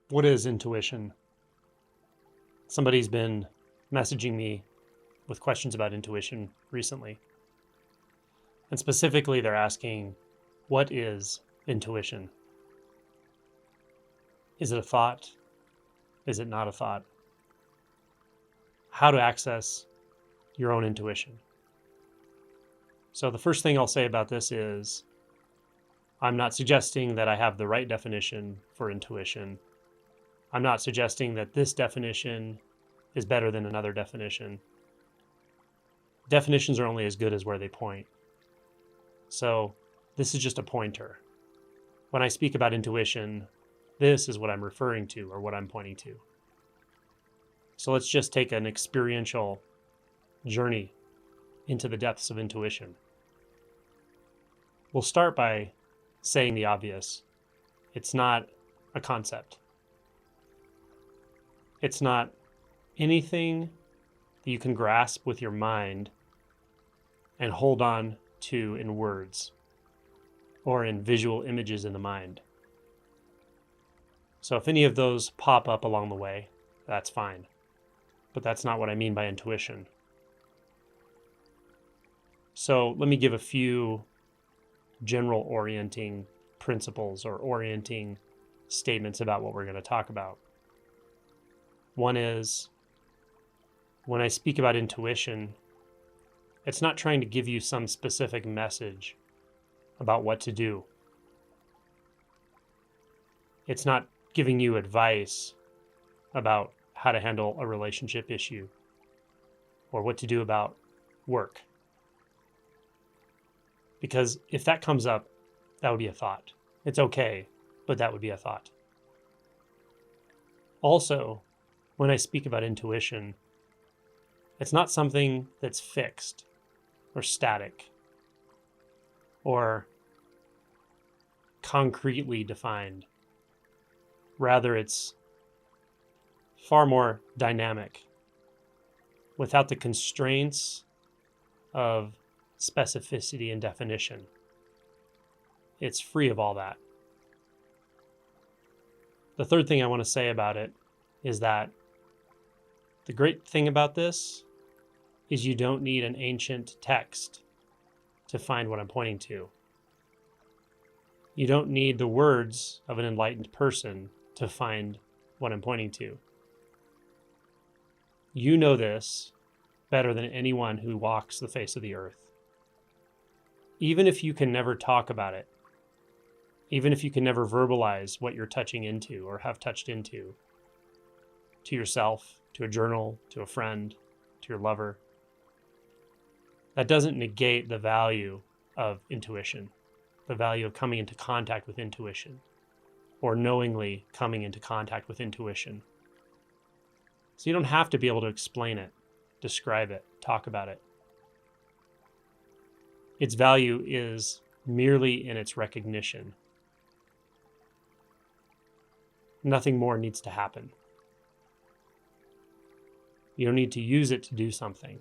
What is intuition? Somebody's been messaging me with questions about intuition recently. And specifically, they're asking, what is intuition? Is it a thought? Is it not a thought? How to access your own intuition. So the first thing I'll say about this is, I'm not suggesting that I have the right definition for intuition. I'm not suggesting that this definition is better than another definition. Definitions are only as good as where they point. So this is just a pointer. When I speak about intuition, this is what I'm referring to or what I'm pointing to. So let's just take an experiential journey into the depths of intuition. We'll start by saying the obvious. It's not a concept. It's not anything that you can grasp with your mind and hold on to in words or in visual images in the mind. So if any of those pop up along the way, that's fine. But that's not what I mean by intuition. So let me give a few general orienting principles or orienting statements about what we're going to talk about. One is, when I speak about intuition, it's not trying to give you some specific message about what to do. It's not giving you advice about how to handle a relationship issue or what to do about work. Because if that comes up, that would be a thought. It's okay, but that would be a thought. Also, when I speak about intuition, it's not something that's fixed or static or concretely defined. Rather, it's far more dynamic, without the constraints of specificity and definition. It's free of all that. The third thing I want to say about it is that the great thing about this is you don't need an ancient text to find what I'm pointing to. You don't need the words of an enlightened person to find what I'm pointing to. You know this better than anyone who walks the face of the earth. Even if you can never talk about it, even if you can never verbalize what you're touching into or have touched into, to yourself, to a journal, to a friend, to your lover, that doesn't negate the value of intuition, the value of coming into contact with intuition, or knowingly coming into contact with intuition. So you don't have to be able to explain it, describe it, talk about it. Its value is merely in its recognition. Nothing more needs to happen. You don't need to use it to do something.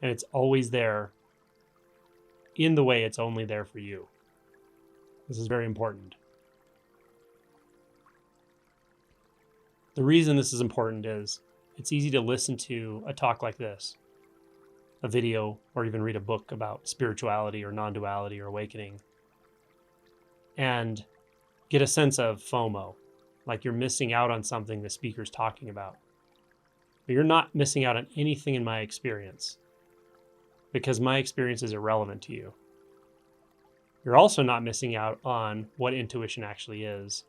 And it's always there in the way it's only there for you. This is very important. The reason this is important is it's easy to listen to a talk like this, a video, or even read a book about spirituality or non-duality or awakening, and get a sense of FOMO, like you're missing out on something the speaker's talking about. But you're not missing out on anything in my experience, because my experience is irrelevant to you. You're also not missing out on what intuition actually is.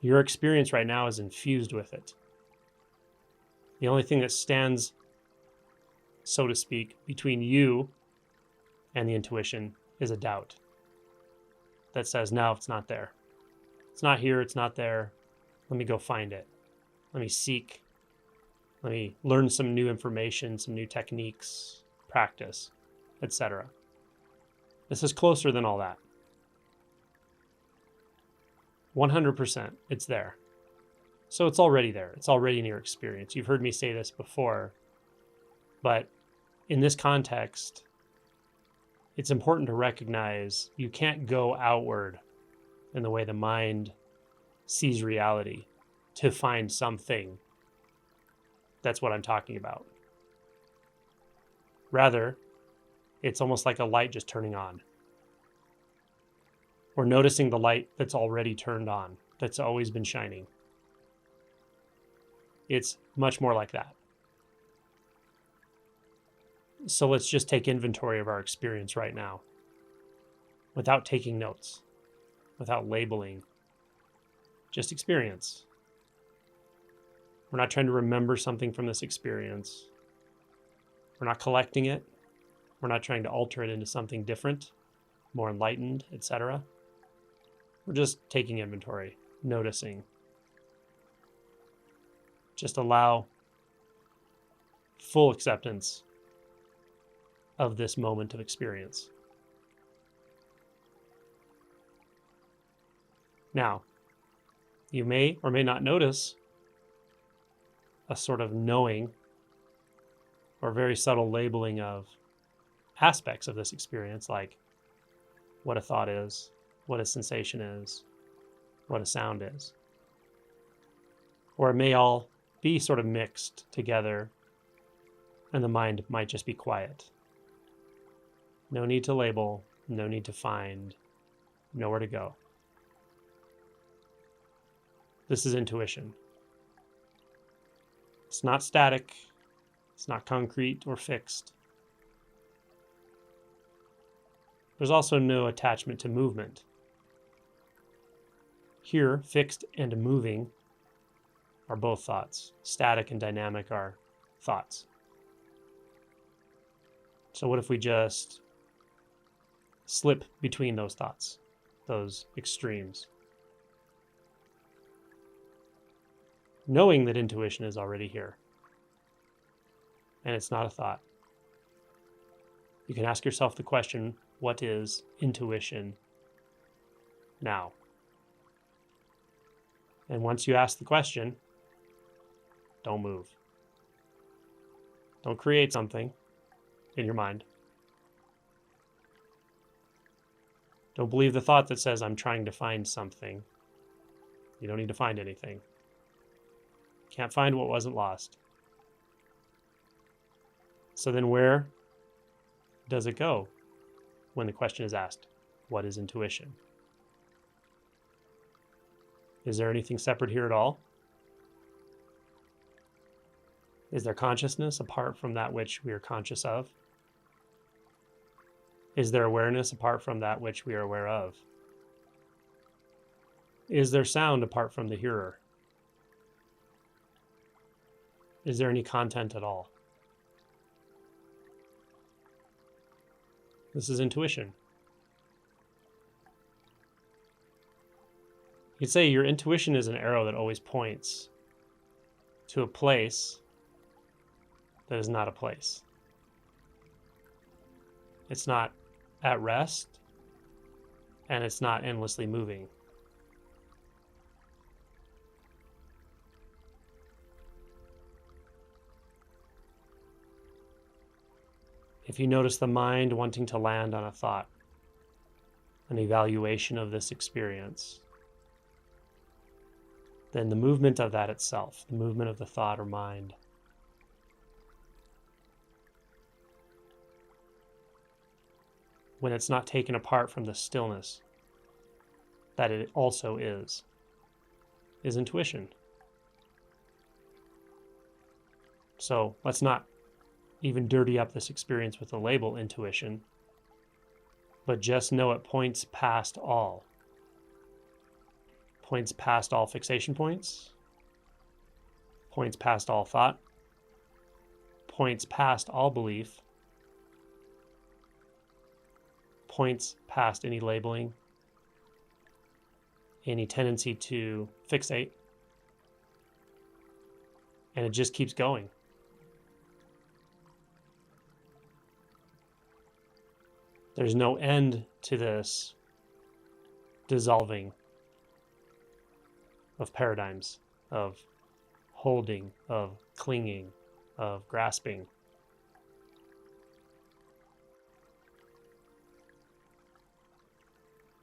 Your experience right now is infused with it. The only thing that stands, so to speak, between you and the intuition is a doubt that says, no, it's not there. It's not here, it's not there. Let me go find it. Let me seek. Let me learn some new information, some new techniques, practice, etc. This is closer than all that. 100%, it's there. So it's already there. It's already in your experience. You've heard me say this before, but in this context, it's important to recognize you can't go outward in the way the mind sees reality to find something. That's what I'm talking about. Rather, it's almost like a light just turning on. Or noticing the light that's already turned on, that's always been shining. It's much more like that. So let's just take inventory of our experience right now, without taking notes, without labeling, just experience. We're not trying to remember something from this experience. We're not collecting it. We're not trying to alter it into something different, more enlightened, etc. We're just taking inventory, noticing. Just allow full acceptance of this moment of experience. Now, you may or may not notice a sort of knowing or very subtle labeling of aspects of this experience, like what a thought is, what a sensation is, what a sound is. Or it may all be sort of mixed together, and the mind might just be quiet. No need to label, no need to find, nowhere to go. This is intuition. It's not static, it's not concrete or fixed. There's also no attachment to movement. Here, fixed and moving are both thoughts. Static and dynamic are thoughts. So what if we just slip between those thoughts, those extremes? Knowing that intuition is already here, and it's not a thought. You can ask yourself the question, what is intuition now? And once you ask the question, don't move. Don't create something in your mind. Don't believe the thought that says, I'm trying to find something. You don't need to find anything. Can't find what wasn't lost. So then where does it go when the question is asked, what is intuition? Is there anything separate here at all? Is there consciousness apart from that which we are conscious of? Is there awareness apart from that which we are aware of? Is there sound apart from the hearer? Is there any content at all? This is intuition. You'd say your intuition is an arrow that always points to a place that is not a place. It's not at rest, and it's not endlessly moving. If you notice the mind wanting to land on a thought, an evaluation of this experience, then the movement of that itself, the movement of the thought or mind, when it's not taken apart from the stillness that it also is intuition. So let's not even dirty up this experience with the label intuition, but just know it points past all. Points past all fixation points, points past all thought, points past all belief, points past any labeling, any tendency to fixate, and it just keeps going. There's no end to this dissolving of paradigms, of holding, of clinging, of grasping.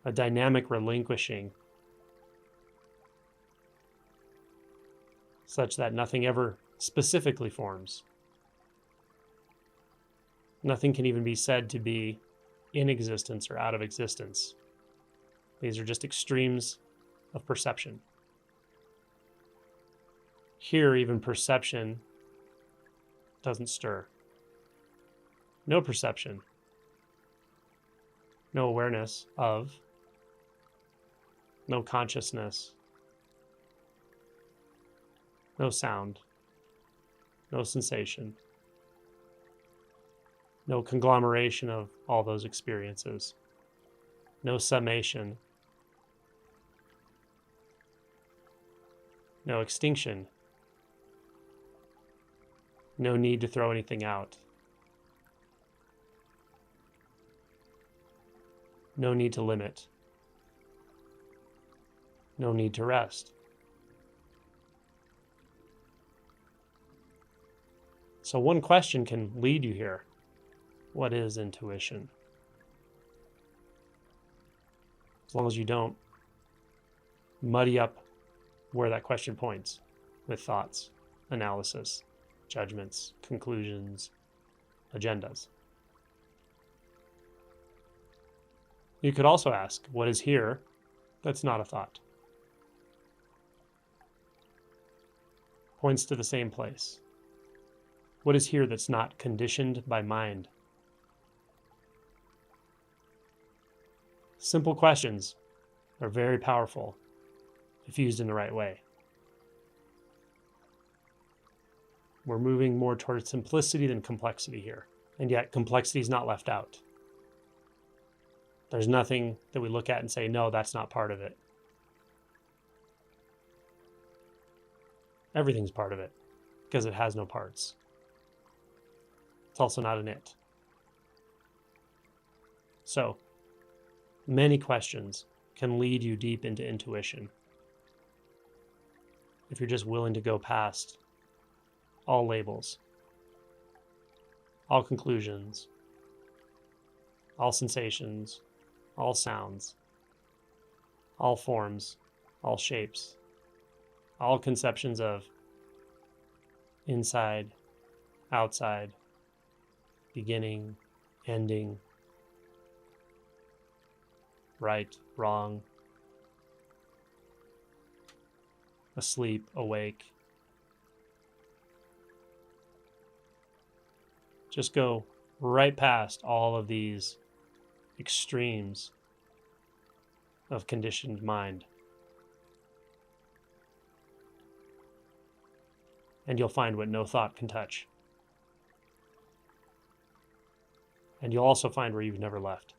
A dynamic relinquishing such that nothing ever specifically forms. Nothing can even be said to be in existence or out of existence. These are just extremes of perception. Here, even perception doesn't stir. No perception, no awareness of, no consciousness, no sound, no sensation, no conglomeration of all those experiences, no summation, no extinction, no need to throw anything out, no need to limit, no need to rest. So one question can lead you here. What is intuition? As long as you don't muddy up where that question points with thoughts, analysis, judgments, conclusions, agendas. You could also ask, what is here that's not a thought? Points to the same place. What is here that's not conditioned by mind? Simple questions are very powerful if used in the right way. We're moving more towards simplicity than complexity here, and yet complexity is not left out. There's nothing that we look at and say, no, that's not part of it. Everything's part of it because it has no parts. It's also not an it. So, many questions can lead you deep into intuition if you're just willing to go past all labels, all conclusions, all sensations, all sounds, all forms, all shapes, all conceptions of inside, outside, beginning, ending, right, wrong, asleep, awake. Just go right past all of these extremes of conditioned mind. And you'll find what no thought can touch. And you'll also find where you've never left.